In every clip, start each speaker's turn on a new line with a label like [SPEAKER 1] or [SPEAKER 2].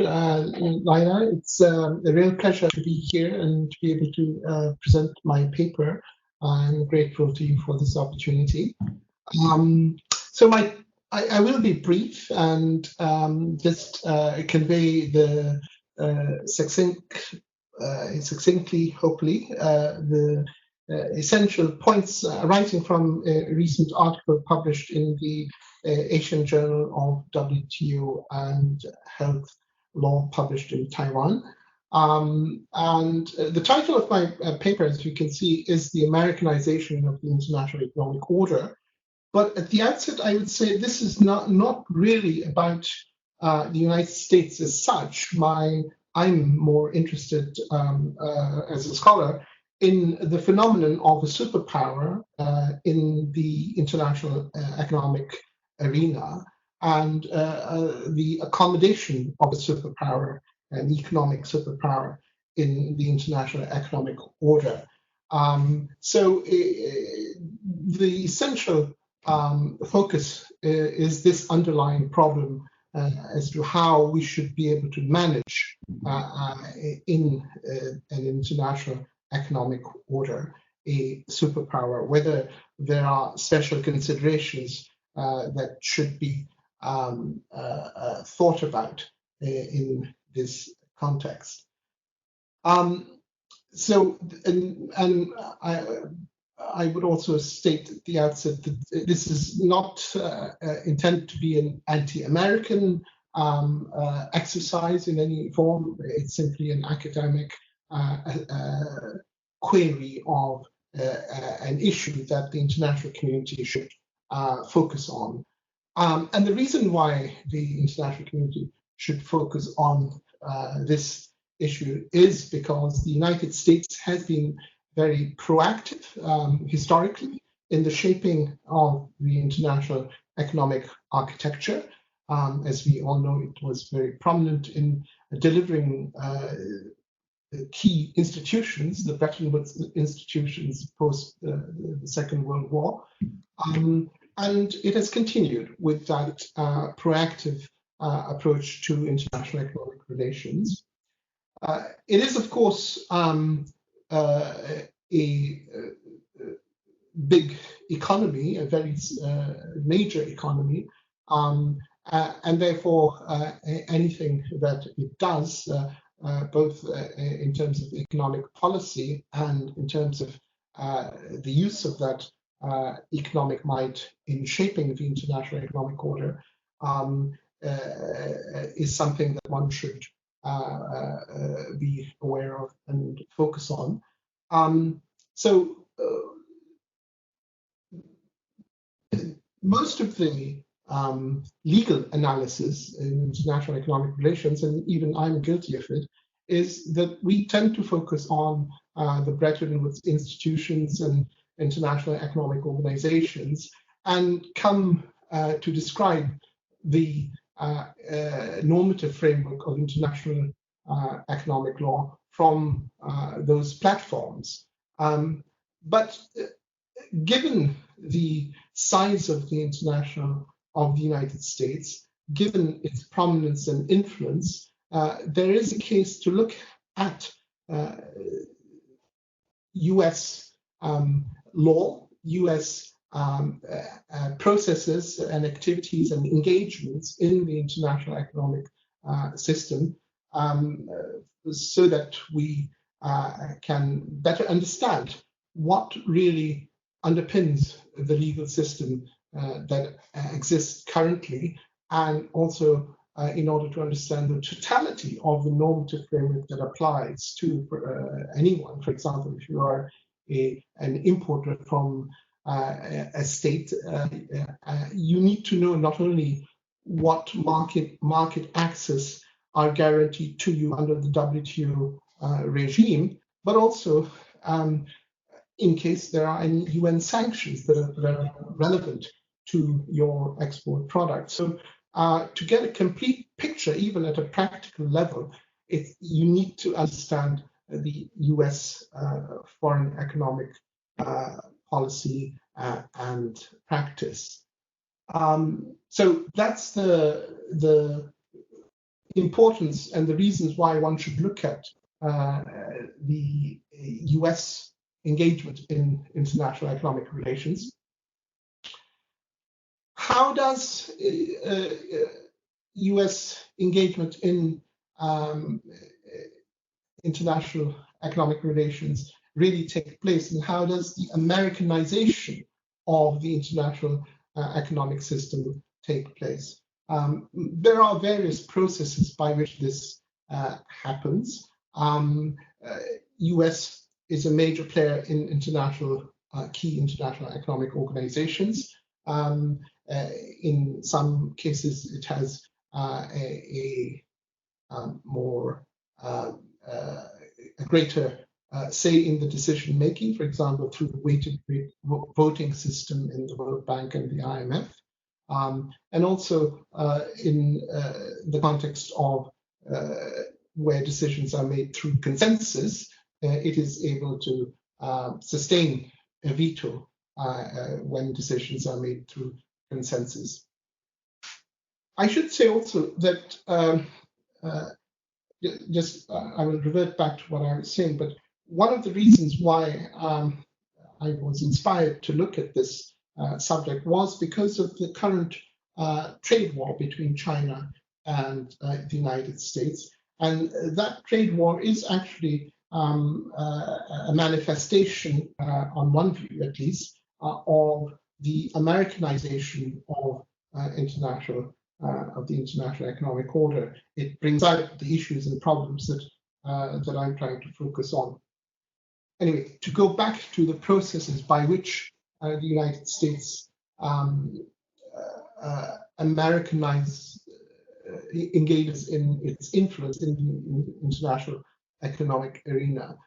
[SPEAKER 1] Laila. It's a real pleasure to be here and to be able to present my paper. I'm grateful to you for this opportunity. So I will be brief and just convey the succinctly, hopefully, the essential points arising from a recent article published in the Asian Journal of WTO and Health Law published in Taiwan. And the title of my paper, as you can see, is The Americanization of the International Economic Order. But at the outset, I would say this is not really about the United States as such. I'm more interested as a scholar in the phenomenon of a superpower in the international economic arena and the accommodation of a superpower, an economic superpower in the international economic order. So the essential focus is this underlying problem as to how we should be able to manage in an international economic order a superpower, whether there are special considerations that should be thought about in this context. I would also state at the outset that this is not intended to be an anti-American exercise in any form. It's simply an academic query of an issue that the international community should focus on. And the reason why the international community should focus on this issue is because the United States has been very proactive historically in the shaping of the international economic architecture. As we all know, it was very prominent in delivering key institutions, the Bretton Woods institutions post the Second World War. And it has continued with that proactive approach to international economic relations. It is, of course, a big economy, a very major economy, and therefore anything that it does, both in terms of economic policy and in terms of the use of that economic might in shaping the international economic order, is something that one should be aware of and focus on. Most of the legal analysis in international economic relations, and even I'm guilty of it, is that we tend to focus on the Bretton Woods institutions and international economic organizations and come to describe the normative framework of international economic law from those platforms. But given the size of the United States, given its prominence and influence, there is a case to look at US law, US processes and activities and engagements in the international economic system, so that we can better understand what really underpins the legal system that exists currently, and also in order to understand the totality of the normative framework that applies to anyone. For example, if you are an importer from a state, you need to know not only what market access are guaranteed to you under the WTO regime, but also in case there are any UN sanctions that are relevant to your export product. So to get a complete picture, even at a practical level, you need to understand the US foreign economic policy and practice. So that's the importance and the reasons why one should look at the US engagement in international economic relations. How does US engagement in international economic relations really take place, and how does the Americanization of the international economic system take place? There are various processes by which this happens. US is a major player in international key international economic organizations. In some cases, it has a greater say in the decision making, for example, through the weighted voting system in the World Bank and the IMF, and also in the context of where decisions are made through consensus, it is able to sustain a veto when decisions are made through consensus. I should say also that I will revert back to what I was saying, but one of the reasons why I was inspired to look at this subject was because of the current trade war between China and the United States. And that trade war is actually a manifestation, on one view at least, of the Americanization of the international economic order. It brings out the issues and problems that I'm trying to focus on. Anyway, to go back to the processes by which the United States engages in its influence in the international economic arena.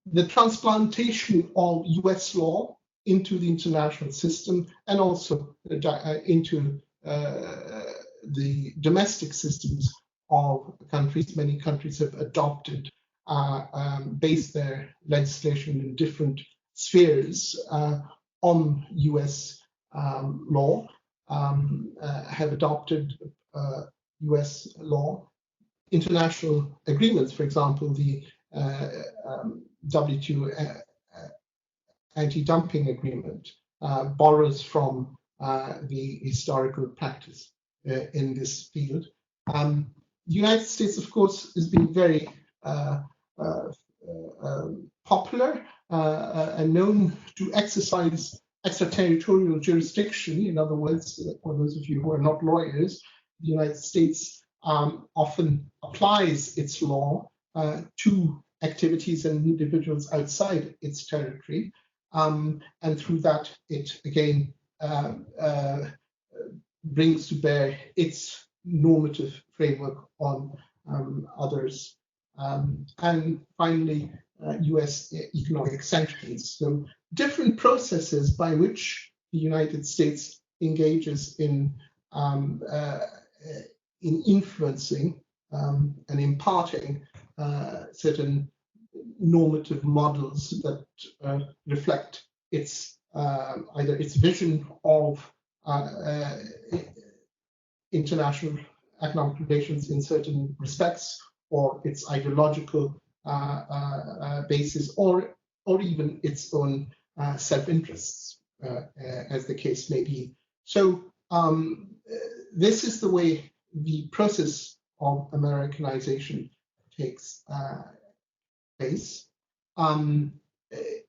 [SPEAKER 1] The transplantation of US law into the international system and also into the domestic systems of countries. Many countries have adopted, based their legislation in different spheres on US law, have adopted US law. International agreements, for example, the WTO anti-dumping agreement borrows from the historical practice in this field. The United States, of course, has been very popular and known to exercise extraterritorial jurisdiction. In other words, for those of you who are not lawyers, the United States often applies its law to activities and individuals outside its territory. And through that, it again brings to bear its normative framework on others. And finally, US economic sanctions. So different processes by which the United States engages in influencing and imparting certain normative models that reflect its either its vision of international economic relations in certain respects, or its ideological basis, or even its own self-interests, as the case may be. So this is the way the process of Americanization takes place.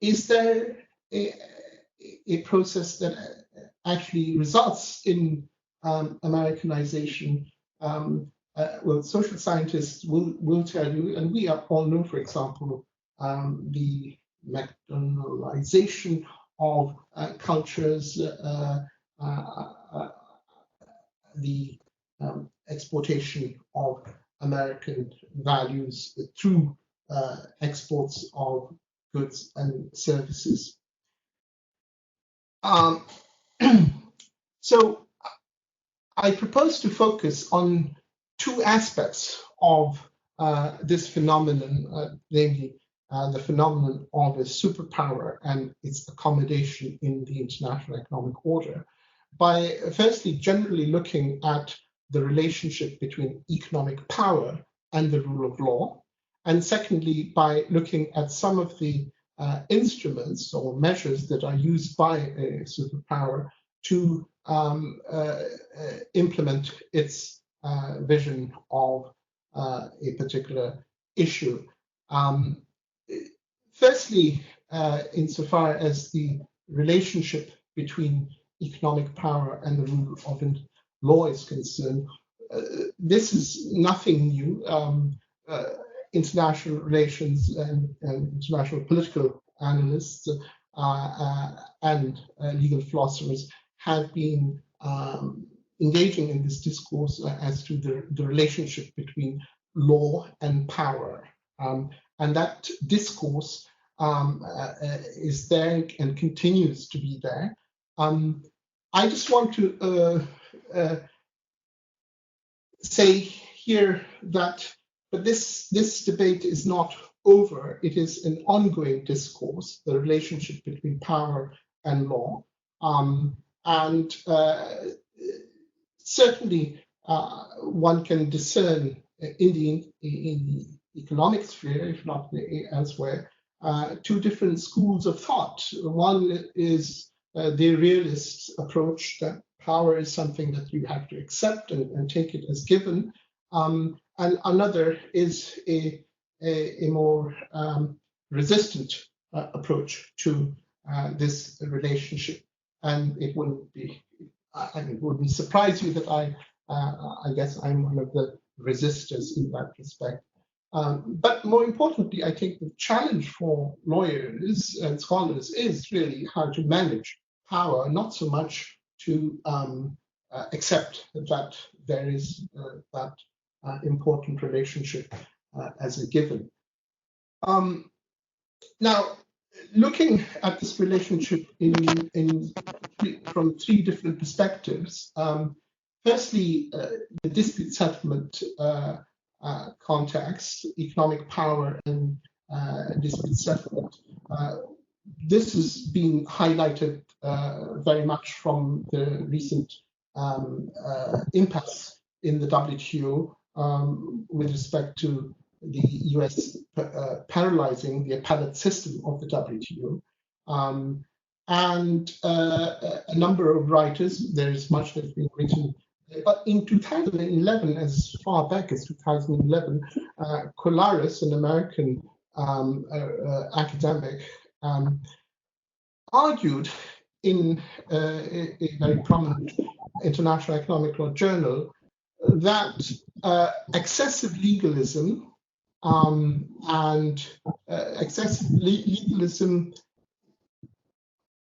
[SPEAKER 1] Is there a process that actually results in Americanization? Well, social scientists will tell you, and we all know, for example, the McDonaldization of cultures, the exportation of American values through exports of goods and services. So I propose to focus on two aspects of this phenomenon, namely the phenomenon of a superpower and its accommodation in the international economic order, by firstly generally looking at the relationship between economic power and the rule of law. And secondly, by looking at some of the instruments or measures that are used by a superpower to implement its vision of a particular issue. Firstly, insofar as the relationship between economic power and the rule of law is concerned, this is nothing new. International relations and international political analysts and legal philosophers have been engaging in this discourse as to the relationship between law and power. And that discourse is there and continues to be there. I just want to say here that but this debate is not over. It is an ongoing discourse, the relationship between power and law. And certainly one can discern in the economic sphere, if not elsewhere, two different schools of thought. One is the realist approach that power is something that you have to accept and take it as given. And another is a more resistant approach to this relationship. And it wouldn't be, it wouldn't surprise you that I guess I'm one of the resistors in that respect. But more importantly, I think the challenge for lawyers and scholars is really how to manage power, not so much to accept that there is that important relationship as a given. Now, looking at this relationship from three different perspectives, firstly, the dispute settlement context, economic power and dispute settlement. This has been highlighted very much from the recent impasse in the WTO with respect to the US paralyzing the appellate system of the WTO. And a number of writers, there is much that's been written, but in 2011, as far back as 2011, Kluwer, an American academic, argued in a very prominent international economic law journal that excessive legalism and excessive legalism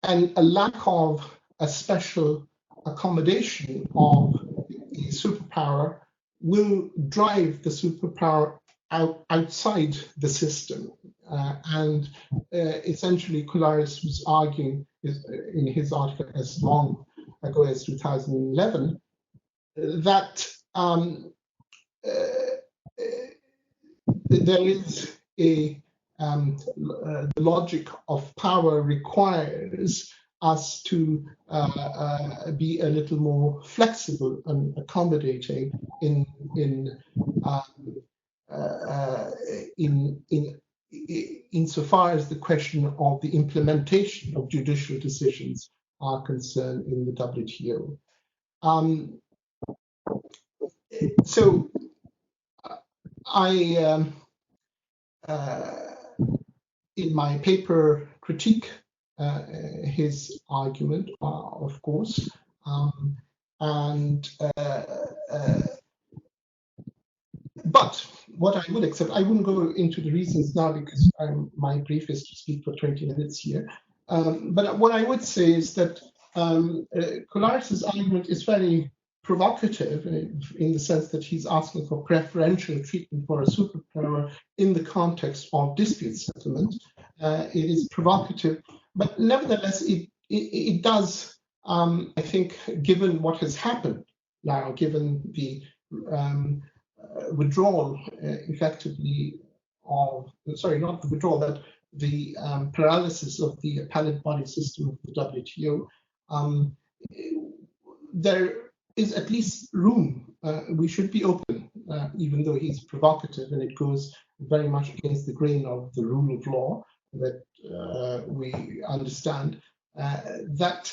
[SPEAKER 1] and a lack of a special accommodation of a superpower will drive the superpower outside the system. And essentially, Kluwer was arguing in his article as long ago as 2011 that there is the logic of power requires us to be a little more flexible and accommodating insofar as the question of the implementation of judicial decisions are concerned in the WTO. So I, in my paper, critique his argument, of course, but what I would accept, I wouldn't go into the reasons now because my brief is to speak for 20 minutes here. But what I would say is that Kluwer's argument is very provocative in the sense that he's asking for preferential treatment for a superpower in the context of dispute settlement. It is provocative, but nevertheless, it does, I think, given what has happened now, given the withdrawal effectively of, sorry, not the withdrawal, but the paralysis of the appellate body system of the WTO, there is at least room we should be open, even though he's provocative and it goes very much against the grain of the rule of law that we understand, that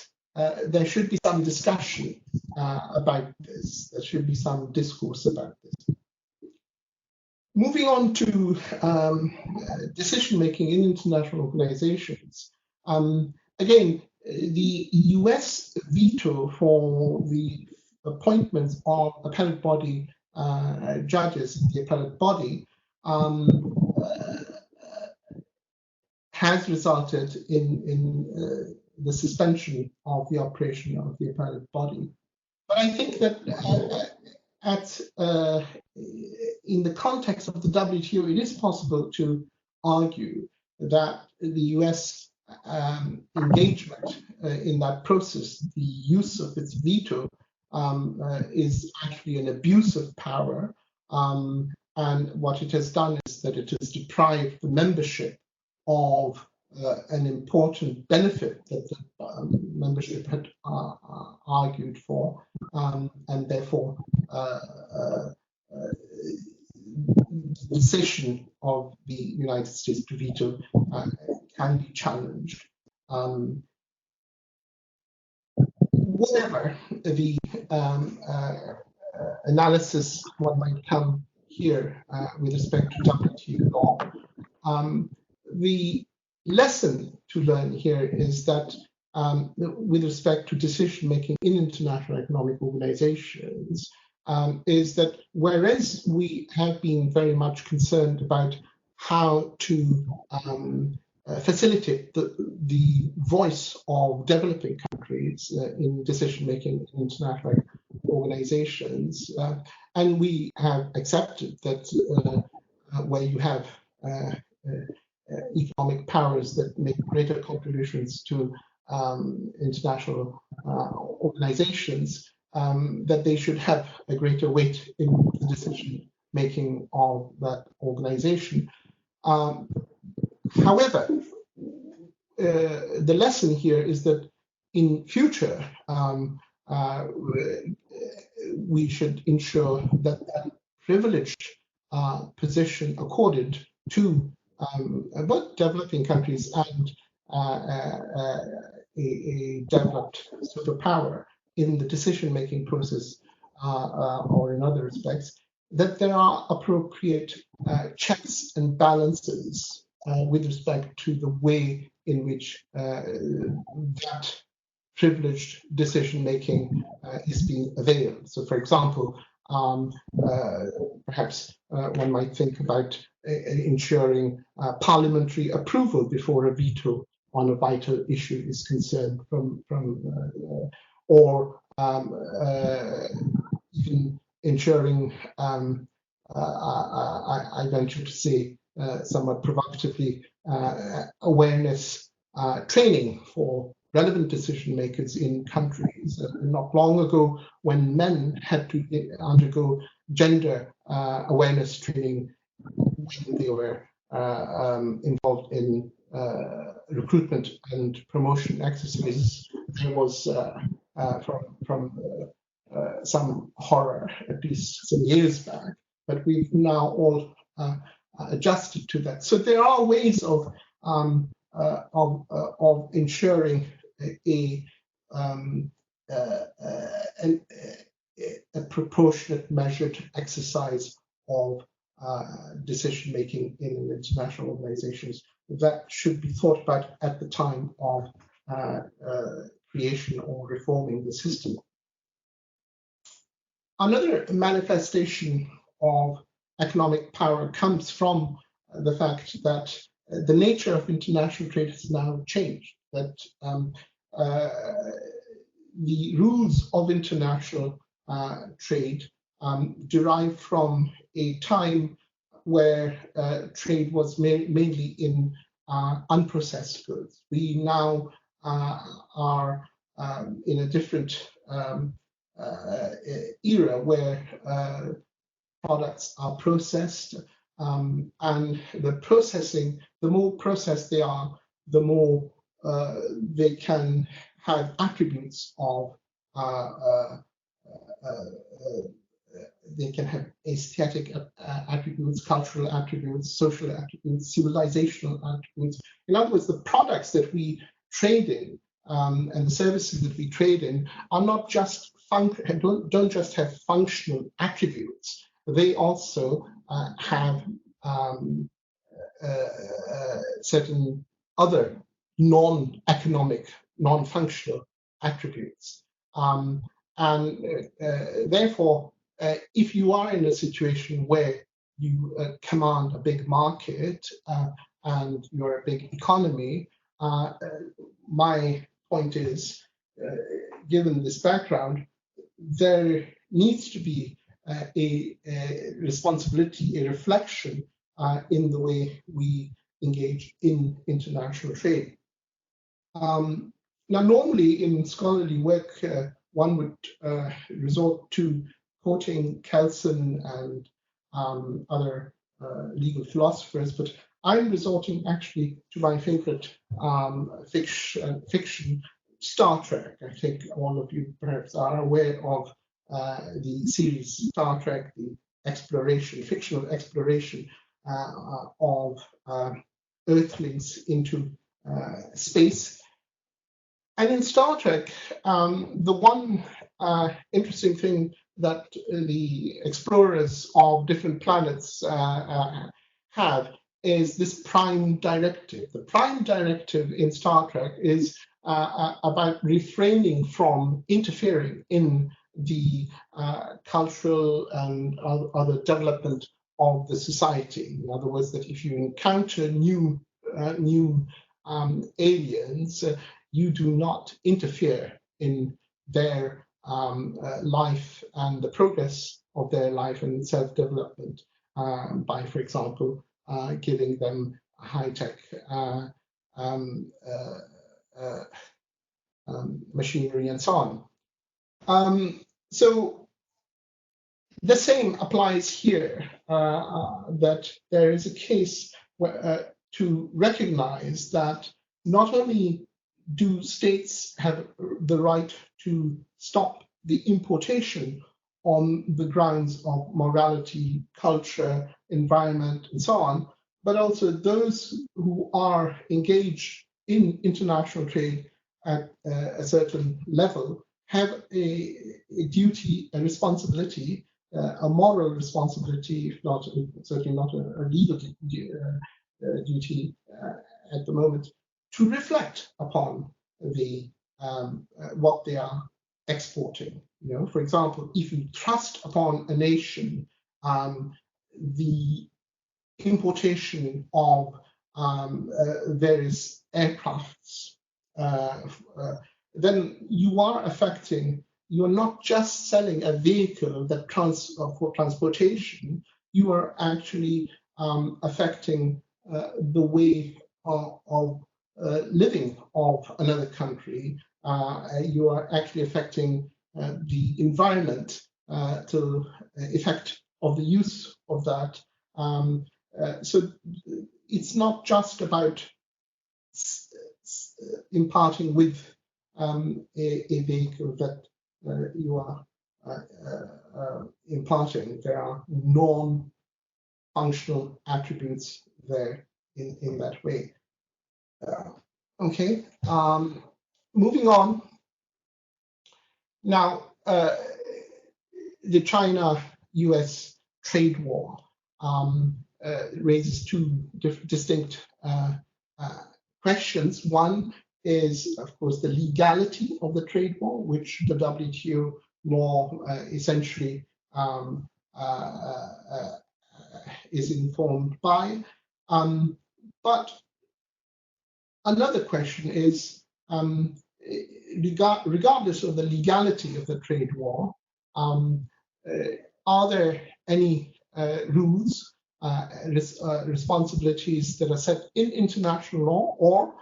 [SPEAKER 1] there should be some discussion about this. There should be some discourse about this. Moving on to decision-making in international organizations. Again, the US veto for the appointments of appellate body judges in the appellate body has resulted in the suspension of the operation of the appellate body. But I think that in the context of the WTO, it is possible to argue that the US engagement in that process, the use of its veto, is actually an abuse of power. And what it has done is that it has deprived the membership of an important benefit that the membership had argued for, and therefore the decision of the United States to veto can be challenged. Whatever the analysis one might come here with respect to WTO law, the lesson to learn here is that with respect to decision making in international economic organizations, is that whereas we have been very much concerned about how to facilitate the voice of developing countries in decision making in international organizations, and we have accepted that where you have economic powers that make greater contributions to international organizations, that they should have a greater weight in the decision making of that organization. However, the lesson here is that in future, we should ensure that that privileged position accorded to both developing countries and a developed superpower in the decision-making process or in other respects, that there are appropriate checks and balances with respect to the way in which that privileged decision-making is being availed. So, for example, perhaps one might think about ensuring parliamentary approval before a veto on a vital issue is concerned, or even ensuring, I venture to say, somewhat provocatively, awareness training for relevant decision makers in countries. Not long ago, when men had to undergo gender awareness training when they were involved in recruitment and promotion exercises, there was from some horror, at least some years back, but we've now all adjusted to that. So there are ways of ensuring a proportionate, measured exercise of decision making in international organizations that should be thought about at the time of creation or reforming the system. Another manifestation of economic power comes from the fact that the nature of international trade has now changed, that the rules of international trade derive from a time where trade was mainly in unprocessed goods. We now are in a different era where products are processed, and the processing, the more processed they are, the more they can have attributes of they can have aesthetic attributes, cultural attributes, social attributes, civilizational attributes. In other words, the products that we trade in and the services that we trade in are not just don't just have functional attributes. They also have certain other non-economic, non-functional attributes. Therefore, if you are in a situation where you command a big market and you're a big economy, my point is, given this background, there needs to be a responsibility, a reflection in the way we engage in international trade. Now, normally in scholarly work, one would resort to quoting Kelsen and other legal philosophers, but I'm resorting actually to my favorite fiction, Star Trek. I think all of you perhaps are aware of the series Star Trek, the fictional exploration of Earthlings into space. And in Star Trek, the one interesting thing that the explorers of different planets have is this prime directive. The prime directive in Star Trek is about refraining from interfering in the cultural and other development of the society. In other words, that if you encounter new aliens, you do not interfere in their life and the progress of their life and self-development by, for example, giving them high-tech machinery and so on. So the same applies here, that there is a case where, to recognize that not only do states have the right to stop the importation on the grounds of morality, culture, environment, and so on, but also those who are engaged in international trade at a certain level have a duty, a responsibility, a moral responsibility, if not certainly not a legal duty at the moment, to reflect upon the what they are exporting. You know, for example, if you thrust upon a nation the importation of various aircrafts, then you are affecting. You are not just selling a vehicle that for transportation. You are actually affecting the way of living of another country. You are actually affecting the environment to effect of the use of that. So it's not just about imparting with a vehicle that you are imparting. There are non-functional attributes there in that way. Okay, moving on. Now, the China-US trade war raises two distinct questions. One is, of course, the legality of the trade war, which the WTO law essentially is informed by. But another question is, regardless of the legality of the trade war, are there any rules, responsibilities that are set in international law or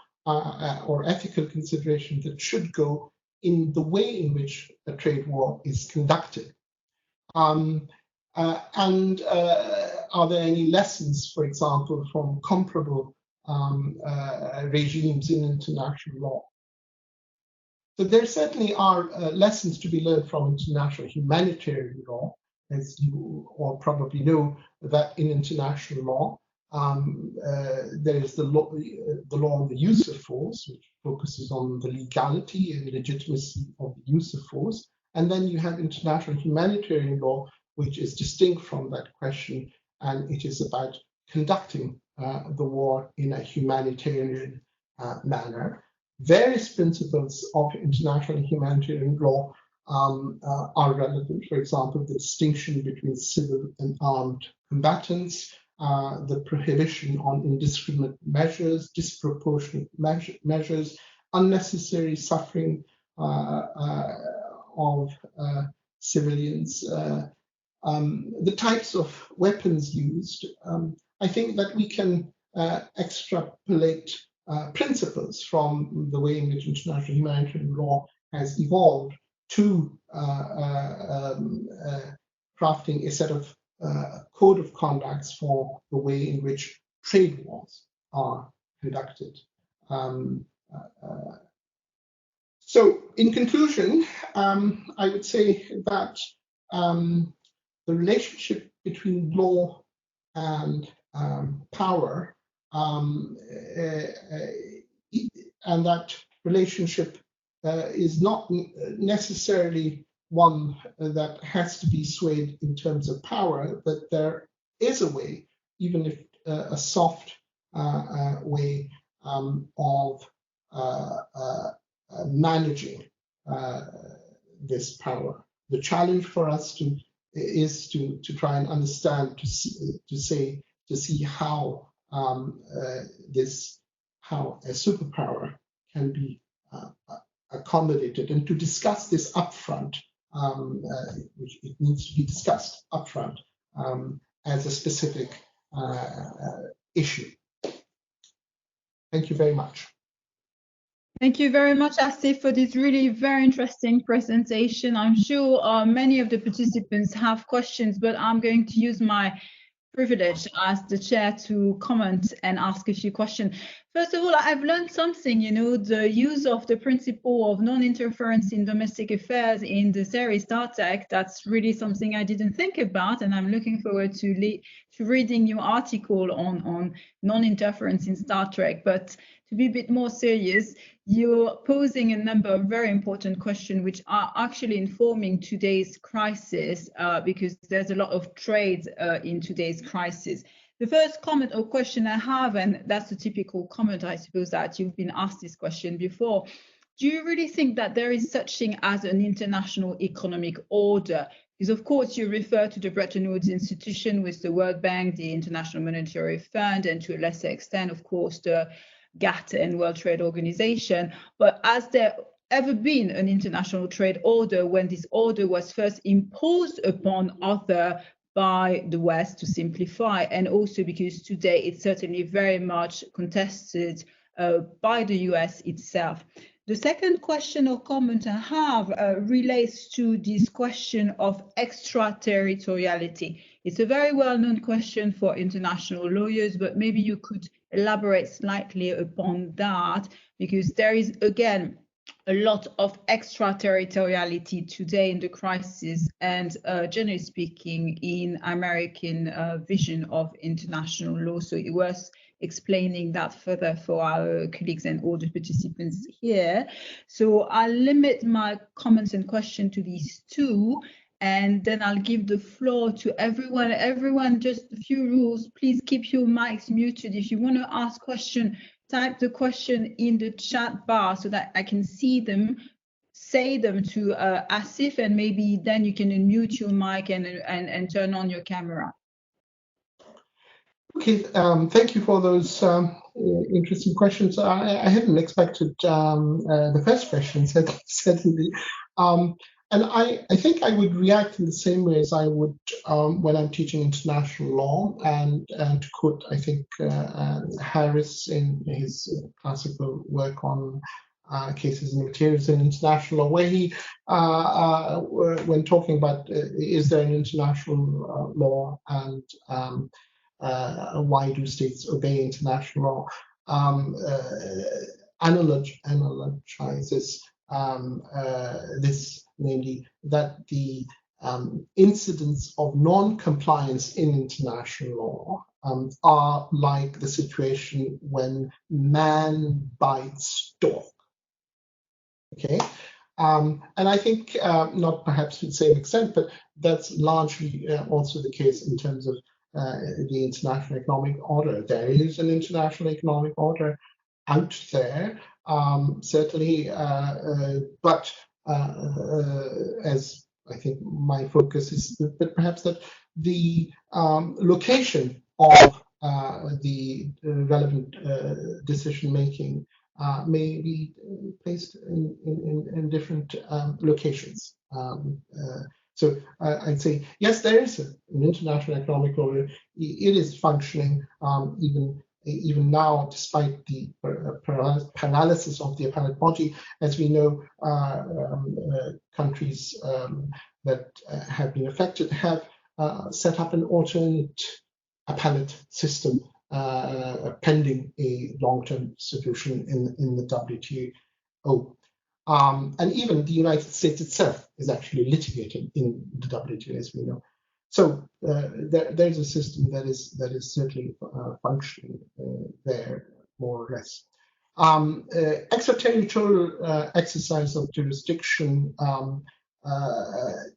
[SPEAKER 1] ethical considerations that should go in the way in which a trade war is conducted? And are there any lessons, for example, from comparable regimes in international law? So there certainly are lessons to be learned from international humanitarian law. as you all probably know, that in international law, there is the law on the use of force, which focuses on the legality and legitimacy of the use of force. And then you have international humanitarian law, which is distinct from that question, and it is about conducting the war in a humanitarian manner. Various principles of international humanitarian law are relevant. For example, the distinction between civil and armed combatants, the prohibition on indiscriminate measures, disproportionate measures, unnecessary suffering of civilians, the types of weapons used. I think that we can extrapolate principles from the way in which international humanitarian law has evolved to crafting a set of code of conducts for the way in which trade wars are conducted. So in conclusion, I would say that the relationship between law and power, and that relationship is not necessarily one that has to be swayed in terms of power, but there is a way, even if a soft way of managing this power. The challenge for us is to try and understand, to see how how a superpower can be accommodated, and to discuss this upfront, which it needs to be discussed upfront as a specific issue. Thank you very much.
[SPEAKER 2] Thank you very much, Asif, for this really very interesting presentation. I'm sure many of the participants have questions, but I'm going to use my privilege as the chair to comment and ask a few questions. First of all, I've learned something, the use of the principle of non-interference in domestic affairs in the series Star Trek. That's really something I didn't think about, and I'm looking forward to reading your article on non-interference in Star Trek. But to be a bit more serious, you're posing a number of very important questions which are actually informing today's crisis, because there's a lot of trade in today's crisis. The first comment or question I have, and that's a typical comment, I suppose, that you've been asked this question before. Do you really think that there is such thing as an international economic order? Because of course you refer to the Bretton Woods institution with the World Bank, the International Monetary Fund, and to a lesser extent, of course, the GATT and World Trade Organization. But has there ever been an international trade order when this order was first imposed upon other by the West, to simplify, and also because today it's certainly very much contested by the US itself? The second question or comment I have relates to this question of extraterritoriality. It's a very well-known question for international lawyers, but maybe you could elaborate slightly upon that, because there is, again, a lot of extraterritoriality today in the crisis, and generally speaking, in American vision of international law. So it was explaining that further for our colleagues and all the participants here. So I'll limit my comments and questions to these two, and then I'll give the floor to everyone. Everyone, just a few rules. Please keep your mics muted. If you want to ask question, type the question in the chat bar so that I can see them, say them to Asif, and maybe then you can unmute your mic and turn on your camera.
[SPEAKER 1] Okay, thank you for those interesting questions. I hadn't expected the first question, certainly. And I think I would react in the same way as I would when I'm teaching international law. And to quote, I think, Harris in his classical work on cases and materials in international law, where he, when talking about is there an international law and why do states obey international law, analogizes this, namely that the incidents of non-compliance in international law are like the situation when man bites dog. Okay, and I think not perhaps to the same extent, but that's largely also the case in terms of the international economic order. There is an international economic order out there, certainly, but as I think my focus is, but perhaps that the location of the relevant decision making may be placed in different locations. So I'd say, yes, there is an international economic order. It is functioning even now, despite the paralysis of the appellate body. As we know, countries that have been affected have set up an alternate appellate system pending a long-term solution in the WTO. And even the United States itself is actually litigating in the WTO, as we know. So there's a system that is certainly functioning there, more or less. Extraterritorial exercise of jurisdiction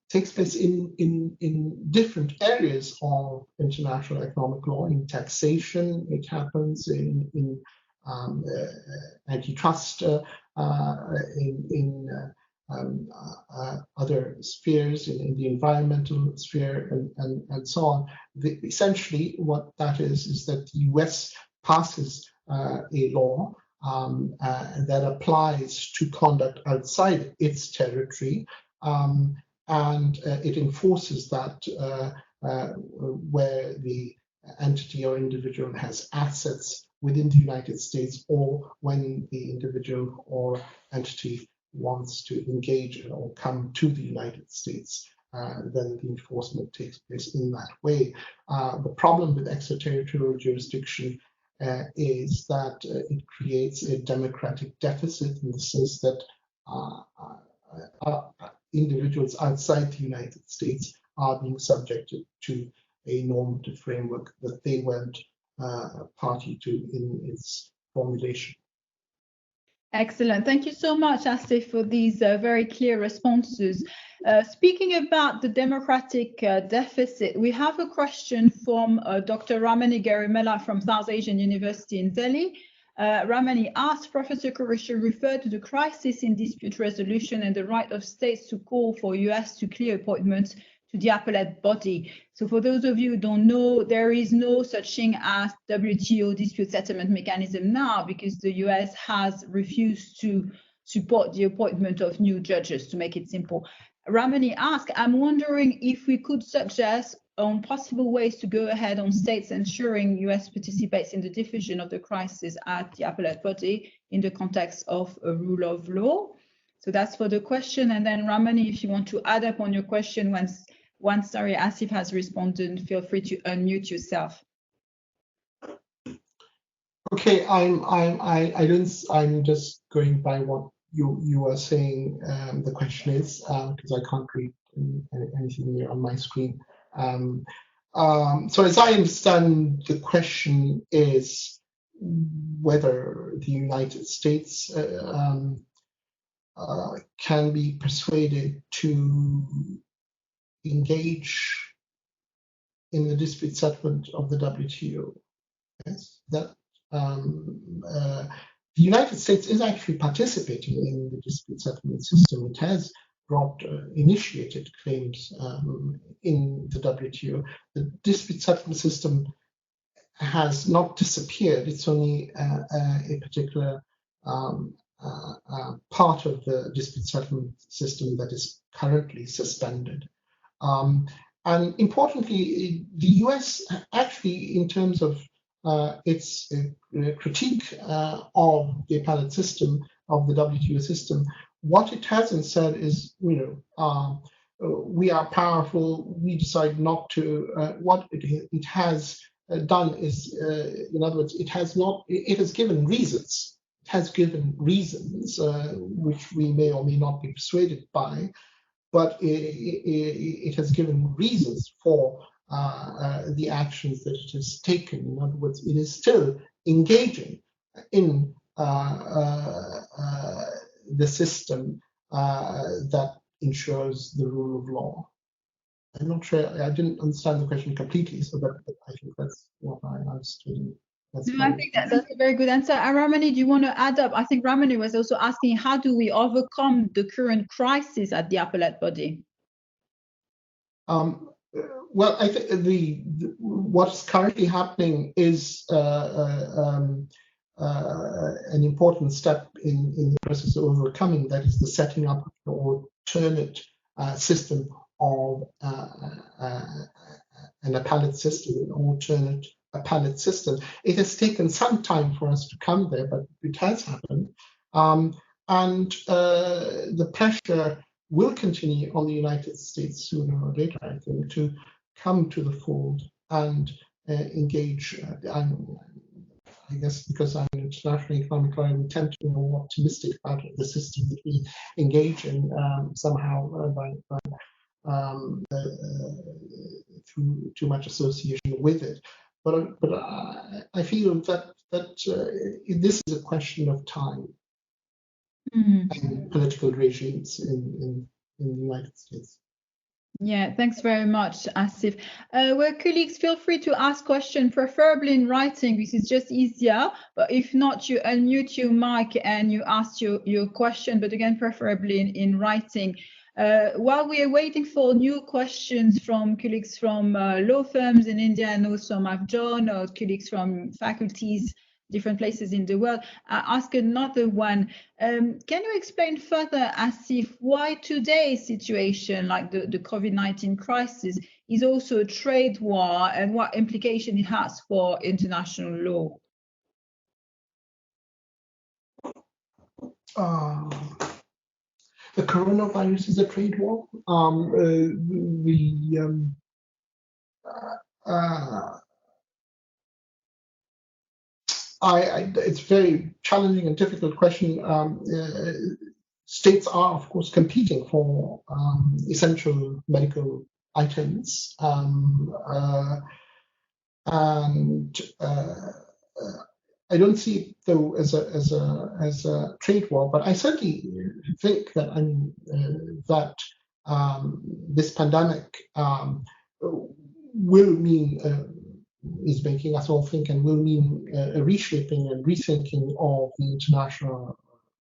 [SPEAKER 1] takes place in different areas of international economic law. In taxation, it happens in antitrust, in other spheres, in the environmental sphere, and so on. Essentially, what that is that the US passes a law that applies to conduct outside its territory, and it enforces that where the entity or individual has assets within the United States, or when the individual or entity wants to engage or come to the United States, then the enforcement takes place in that way. The problem with extraterritorial jurisdiction is that it creates a democratic deficit, in the sense that individuals outside the United States are being subjected to a normative framework that they weren't party to in its formulation.
[SPEAKER 2] Excellent. Thank you so much, Asif, for these very clear responses. Speaking about the democratic deficit, we have a question from Dr. Ramani Garimella from South Asian University in Delhi. Ramani asked, Professor Qureshi referred to the crisis in dispute resolution and the right of states to call for US to clear appointments to the appellate body. So for those of you who don't know, there is no such thing as WTO dispute settlement mechanism now, because the US has refused to support the appointment of new judges, to make it simple. Ramani asked, I'm wondering if we could suggest on possible ways to go ahead on states ensuring US participates in the diffusion of the crisis at the appellate body in the context of a rule of law. So that's for the question. And then Ramani, if you want to add up on your question once Asif has responded, feel free to unmute yourself.
[SPEAKER 1] Okay, I'm just going by what you are saying. The question is, because I can't read anything here on my screen. So as I understand, the question is whether the United States can be persuaded to engage in the dispute settlement of the WTO. Yes, that the United States is actually participating in the dispute settlement system. It has initiated claims in the WTO. The dispute settlement system has not disappeared. It's only a particular part of the dispute settlement system that is currently suspended. And importantly, the US actually, in terms of its critique of the appellate system, of the WTO system, what it hasn't said is, we are powerful, we decide not to. What it has done is, in other words, it has given reasons. It has given reasons which we may or may not be persuaded by. but it has given reasons for the actions that it has taken. In other words, it is still engaging in the system that ensures the rule of law. I'm not sure, I didn't understand the question completely, so but I think that's what I understood.
[SPEAKER 2] No, I think that's a very good answer. And Ramani, do you want to add up? I think Ramani was also asking, how do we overcome the current crisis at the appellate body?
[SPEAKER 1] Well, I think what's currently happening is an important step in the process of overcoming. That is the setting up of an alternate system of an appellate system, an alternate appellate system. It has taken some time for us to come there, but it has happened. And the pressure will continue on the United States sooner or later, I think, to come to the fold and engage. I guess because I'm an international economic lawyer, I tend to be more optimistic about the system that we engage in somehow through too much association with it. But I feel that this is a question of time. And political regimes in the United States.
[SPEAKER 2] Yeah, thanks very much, Asif. Well, colleagues, feel free to ask questions, preferably in writing. This is just easier. But if not, you unmute your mic and you ask your question. But again, preferably in writing. While we are waiting for new questions from colleagues from law firms in India and also John, or colleagues from faculties, different places in the world, ask another one. Can you explain further, Asif, why today's situation, like the COVID-19 crisis, is also a trade war and what implication it has for international law?
[SPEAKER 1] The coronavirus is a trade war. It's a very challenging and difficult question. States are, of course, competing for essential medical items, and I don't see it though as a trade war. But I certainly think that this pandemic will mean. Is making us all think and will mean a reshaping and rethinking of the international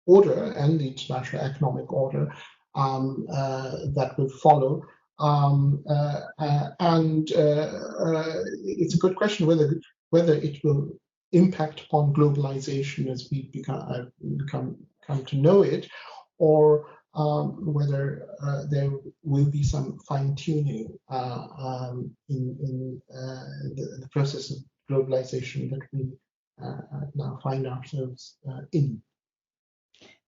[SPEAKER 1] order and the international economic order that will follow. It's a good question whether it will impact upon globalization as we come to know it, or whether there will be some fine-tuning in the process of globalization that we now find ourselves in.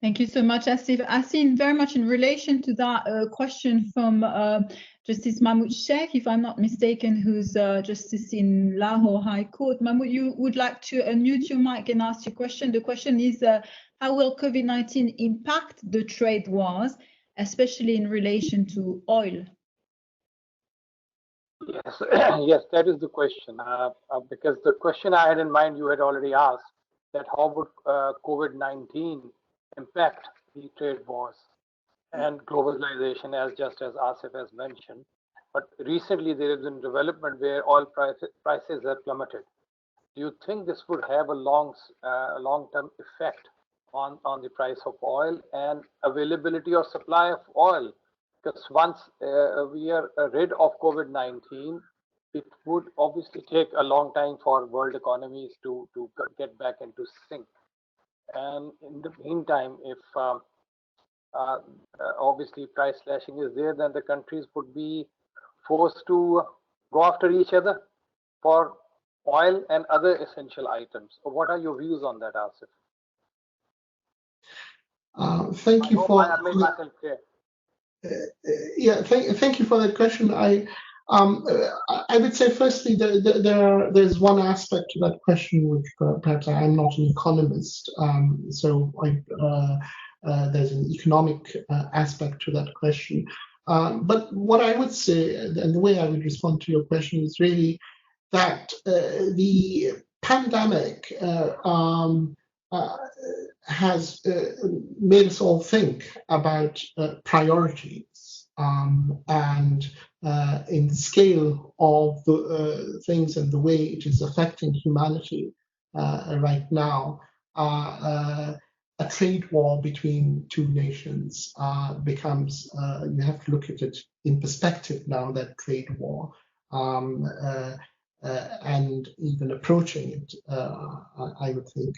[SPEAKER 2] Thank you so much, Asif. Asif, very much in relation to that question from Justice Mahmood Sheikh, if I'm not mistaken, who's Justice in Lahore High Court. Mahmood, you would like to unmute your mic and ask your question. The question is, how will COVID-19 impact the trade wars, especially in relation to oil?
[SPEAKER 3] Yes, yes, that is the question. Because the question I had in mind, you had already asked, that how would COVID-19 impact the trade wars and globalization, as Asif has mentioned. But recently there has been development where oil prices have plummeted. Do you think this would have a long-term effect on the price of oil and availability or supply of oil? Because once we are rid of COVID-19, it would obviously take a long time for world economies to get back into sync. And in the meantime, if obviously price slashing is there, then the countries would be forced to go after each other for oil and other essential items. So what are your views on that, Asif?
[SPEAKER 1] Thank you for.
[SPEAKER 3] I made myself clear.
[SPEAKER 1] Thank you for that question. I would say firstly there's one aspect to that question which perhaps I'm not an economist, so there's an economic aspect to that question. But what I would say, and the way I would respond to your question, is really that the pandemic has made us all think about priorities and in the scale of the things and the way it is affecting humanity right now. A trade war between two nations becomes, you have to look at it in perspective now, that trade war. And even approaching it, I would think,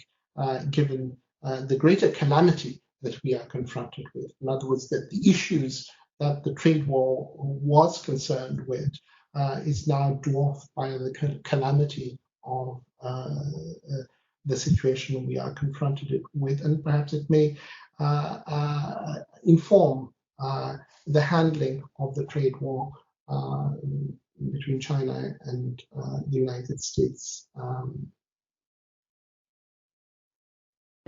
[SPEAKER 1] given the greater calamity that we are confronted with. In other words, that the issues that the trade war was concerned with is now dwarfed by the calamity of the situation we are confronted with, and perhaps it may inform the handling of the trade war between China and the United States.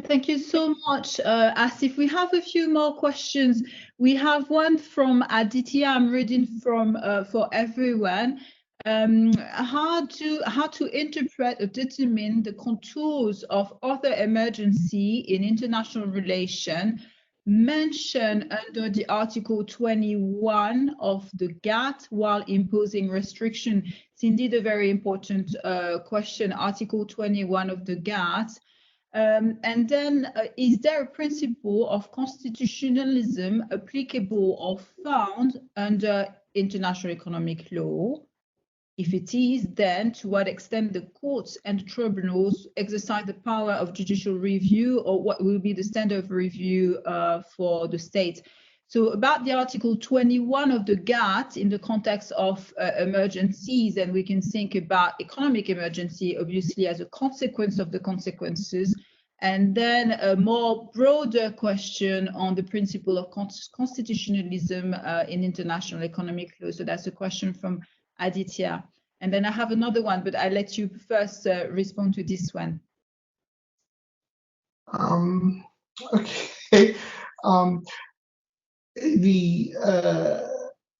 [SPEAKER 2] Thank you so much, Asif. We have a few more questions. We have one from Aditya. I'm reading from for everyone. How to interpret or determine the contours of other emergency in international relation mentioned under the Article 21 of the GATT while imposing restriction? It's indeed a very important question. Article 21 of the GATT. And then, is there a principle of constitutionalism applicable or found under international economic law? If it is, then to what extent the courts and tribunals exercise the power of judicial review, or what will be the standard of review for the state? So about the Article 21 of the GATT in the context of emergencies, and we can think about economic emergency, obviously, as a consequence of the consequences, and then a more broader question on the principle of constitutionalism in international economic law. So that's a question from Aditya. And then I have another one, but I'll let you first respond to this one.
[SPEAKER 1] Okay. The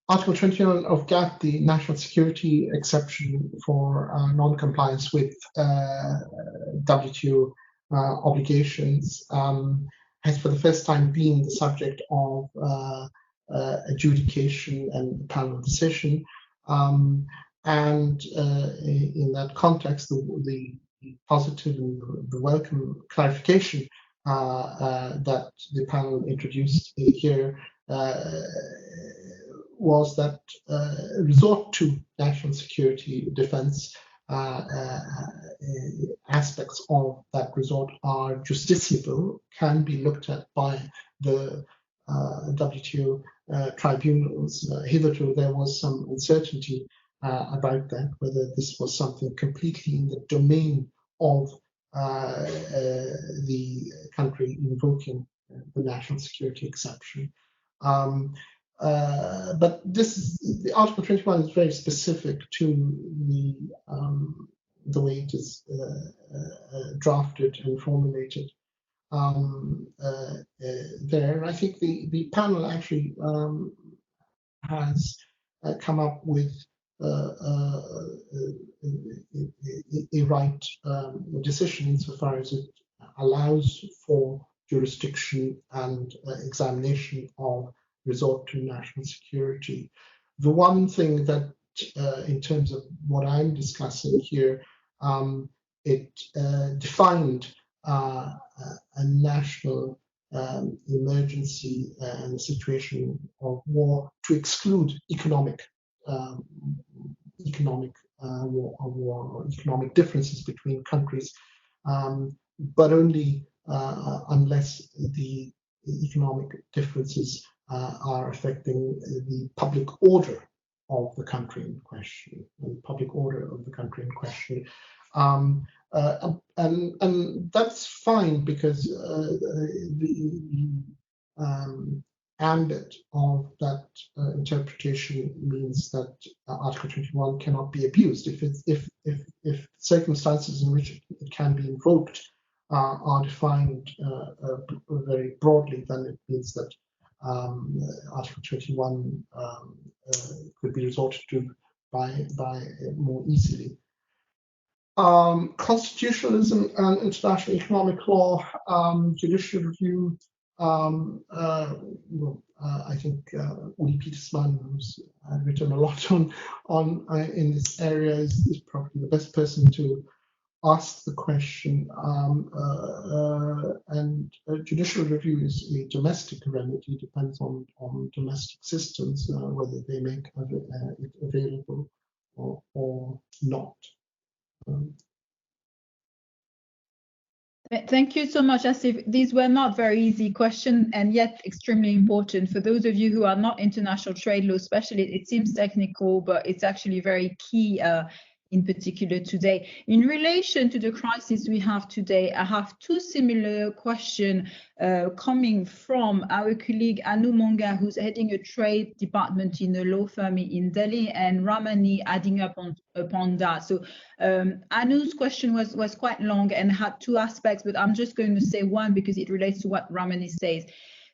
[SPEAKER 1] Article 21 of GATT, the national security exception for non-compliance with WTO obligations, has for the first time been the subject of adjudication and panel decision. And in that context, the positive and the welcome clarification that the panel introduced here was that resort to national security defense aspects of that resort are justiciable, can be looked at by the WTO tribunals. Hitherto, there was some uncertainty about that, whether this was something completely in the domain of the country invoking the national security exception. But the Article 21 is very specific to the way it is drafted and formulated there. I think the panel actually has come up with a right decision insofar as it allows for jurisdiction and examination of resort to national security. The one thing that, in terms of what I'm discussing here, it defined a national emergency and a situation of war to exclude economic war or economic differences between countries, but only unless the economic differences are affecting the public order of the country in question, and public order of the country in question. And that's fine, because the ambit of that interpretation means that Article 21 cannot be abused. If circumstances in which it can be invoked are defined very broadly, then it means that Article 21 could be resorted to by more easily. Constitutionalism and international economic law, judicial review. I think Uli Petersman, who's written a lot on in this area, is probably the best person to ask the question. And judicial review is a domestic remedy, depends on domestic systems, whether they make it available or not.
[SPEAKER 2] Thank you so much, Asif. These were not very easy questions and yet extremely important. For those of you who are not international trade law specialists, it seems technical, but it's actually very key in particular today. In relation to the crisis we have today, I have two similar questions coming from our colleague Anu Monga, who's heading a trade department in a law firm in Delhi, and Ramani adding up upon that. So Anu's question was quite long and had two aspects, but I'm just going to say one because it relates to what Ramani says.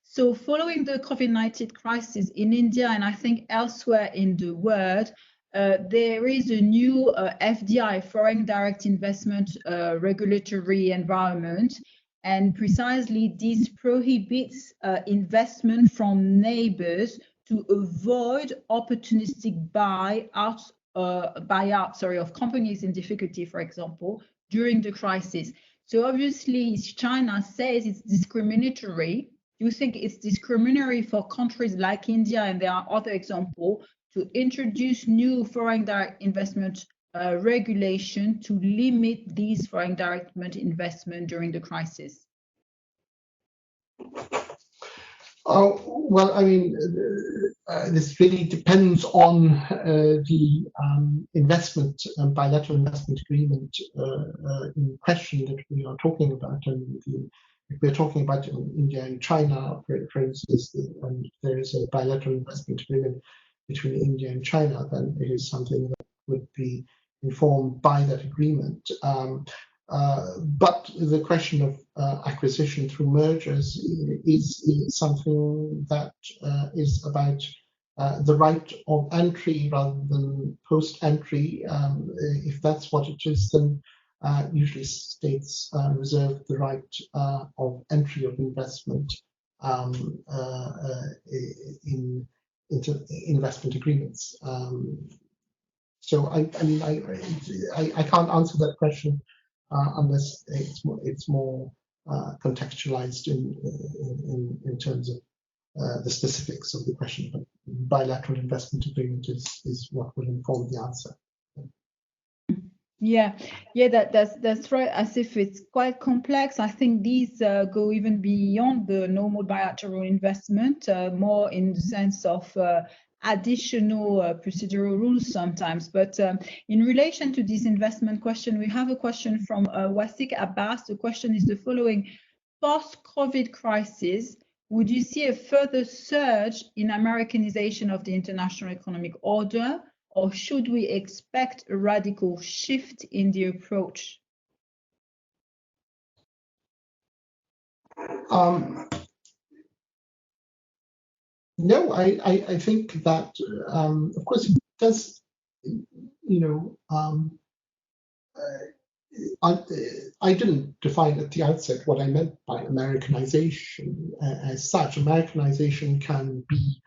[SPEAKER 2] So following the COVID-19 crisis in India, and I think elsewhere in the world, there is a new FDI, foreign direct investment regulatory environment, and precisely this prohibits investment from neighbors to avoid opportunistic buyouts of companies in difficulty, for example, during the crisis. So obviously, China says it's discriminatory. Do you think it's discriminatory for countries like India, and there are other examples, to introduce new foreign direct investment regulation to limit these foreign direct investment during the crisis?
[SPEAKER 1] Well, I mean, this really depends on the investment, bilateral investment agreement in question that we are talking about. And if we're talking about India and China, for instance, and there is a bilateral investment agreement between India and China, then it is something that would be informed by that agreement. But the question of acquisition through mergers is something that is about the right of entry rather than post-entry. If that's what it is, then usually states reserve the right of entry of investment into investment agreements. So I can't answer that question unless it's more contextualized in terms of the specifics of the question. But bilateral investment agreement is what will inform the answer.
[SPEAKER 2] Yeah, that's right. As if it's quite complex. I think these go even beyond the normal bilateral investment, more in the sense of additional procedural rules sometimes. But in relation to this investment question, we have a question from Wasik Abbas. The question is the following: post-COVID crisis, would you see a further surge in Americanization of the international economic order, or should we expect a radical shift in the approach?
[SPEAKER 1] No, I think that, of course, it does, I didn't define at the outset what I meant by Americanization as such. Americanization can be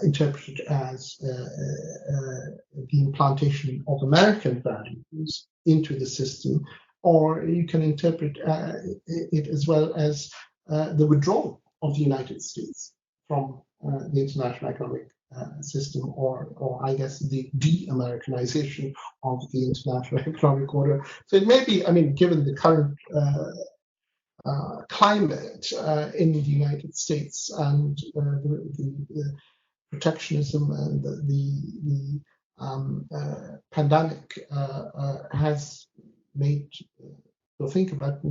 [SPEAKER 1] interpreted as the implantation of American values into the system, or you can interpret it as well as the withdrawal of the United States from the international economic system, or I guess the de-Americanization of the international economic order. So it may be, I mean, given the current climate in the United States and the protectionism and the pandemic has made people think about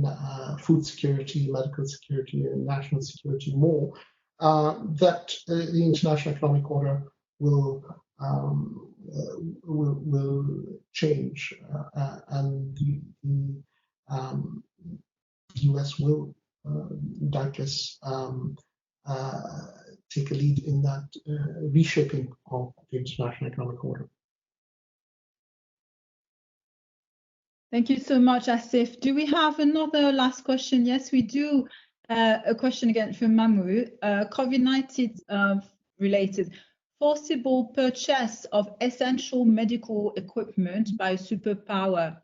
[SPEAKER 1] food security, medical security, and national security more, that the international economic order will change, and the US will doubtless take a lead in that reshaping of the international economic order.
[SPEAKER 2] Thank you so much, Asif. Do we have another last question? Yes, we do. A question again from Mamu. COVID-19 related. Forcible purchase of essential medical equipment by a superpower.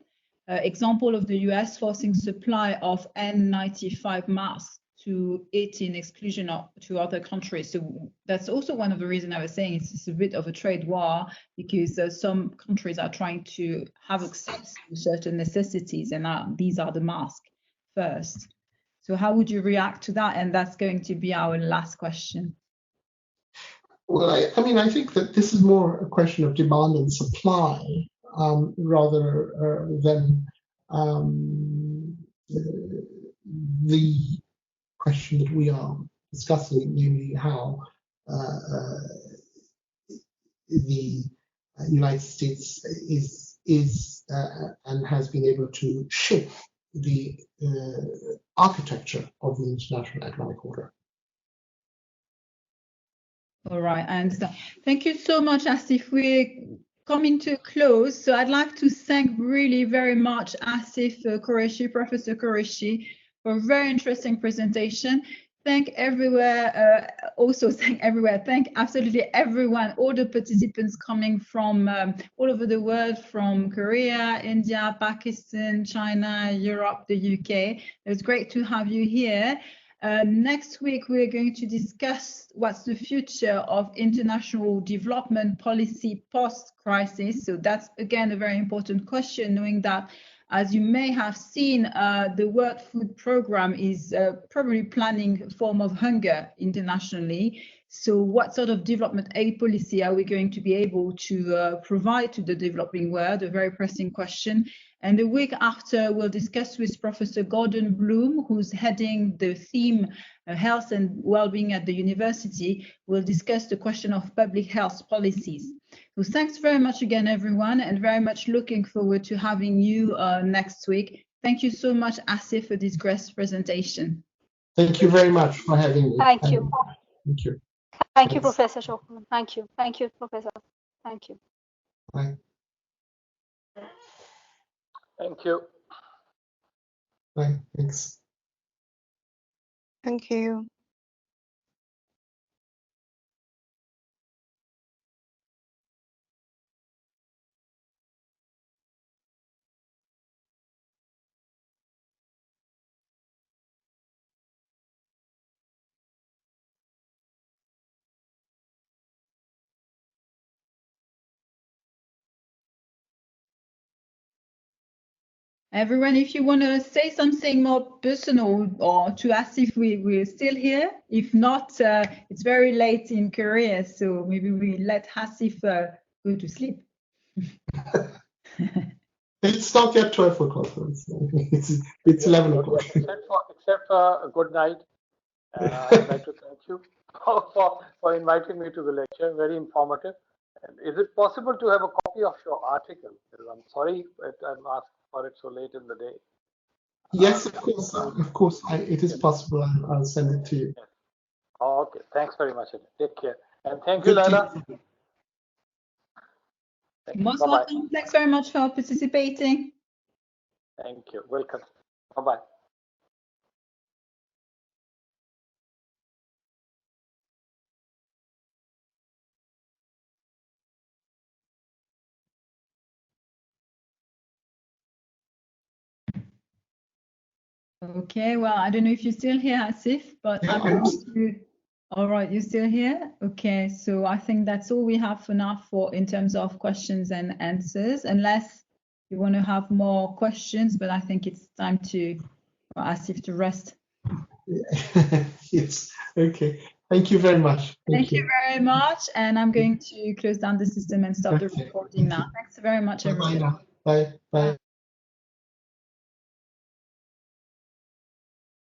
[SPEAKER 2] Example of the US forcing supply of N95 masks to it in exclusion to other countries. So that's also one of the reasons I was saying it's a bit of a trade war, because some countries are trying to have access to certain necessities, and these are the masks first. So how would you react to that? And that's going to be our last question.
[SPEAKER 1] Well, I think that this is more a question of demand and supply rather than the question that we are discussing, namely how the United States is and has been able to shape the architecture of the international economic order.
[SPEAKER 2] All right, I understand. Thank you so much, Asif. We're coming to a close, so I'd like to thank really very much Asif Qureshi, Professor Qureshi, for a very interesting presentation. Thank absolutely everyone, all the participants coming from all over the world, from Korea, India, Pakistan, China, Europe, the UK. It was great to have you here. Next week, we're going to discuss what's the future of international development policy post-crisis. So that's, again, a very important question, knowing that, as you may have seen, the World Food Programme is probably planning a form of hunger internationally. So what sort of development aid policy are we going to be able to provide to the developing world? A very pressing question. And the week after, we'll discuss with Professor Gordon Bloom, who's heading the theme Health and Wellbeing at the university. We'll discuss the question of public health policies. So thanks very much again, everyone, and very much looking forward to having you next week. Thank you so much, Asif, for this great presentation.
[SPEAKER 1] Thank you very much for having me.
[SPEAKER 4] Thank you.
[SPEAKER 1] Thank you.
[SPEAKER 4] Thank you, Professor Shokman. Thank you. Thank you, Professor. Thank you.
[SPEAKER 1] Bye.
[SPEAKER 3] Thank you.
[SPEAKER 1] Bye. Thanks.
[SPEAKER 5] Thank you.
[SPEAKER 2] Everyone, if you want to say something more personal or to Asif, we're still here. If not, it's very late in Korea, so maybe we let Asif go to sleep.
[SPEAKER 1] It's not yet 12 o'clock. It's 11 o'clock.
[SPEAKER 3] Except for a good night. I'd like to thank you for inviting me to the lecture. Very informative. And is it possible to have a copy of your article? I'm sorry that I'm asked for it so late in the day.
[SPEAKER 1] Yes, of course. Of course, it is possible. I'll send it to you.
[SPEAKER 3] Yes. Oh, okay. Thanks very much. Take care. And thank you, Laila.
[SPEAKER 2] Most welcome. Thanks very much for participating.
[SPEAKER 3] Thank you. Welcome. Bye-bye.
[SPEAKER 2] Okay, well, I don't know if you're still here, Asif, but
[SPEAKER 1] Yeah,
[SPEAKER 2] I'm going to... All right, you're still here? Okay, so I think that's all we have for now in terms of questions and answers, unless you want to have more questions, but I think it's time for Asif to rest.
[SPEAKER 1] Yes, okay. Thank you very much.
[SPEAKER 2] Thank you very much, and I'm going to close down the system and stop the recording now. Thanks very much, everyone.
[SPEAKER 1] Bye now. Bye. Bye.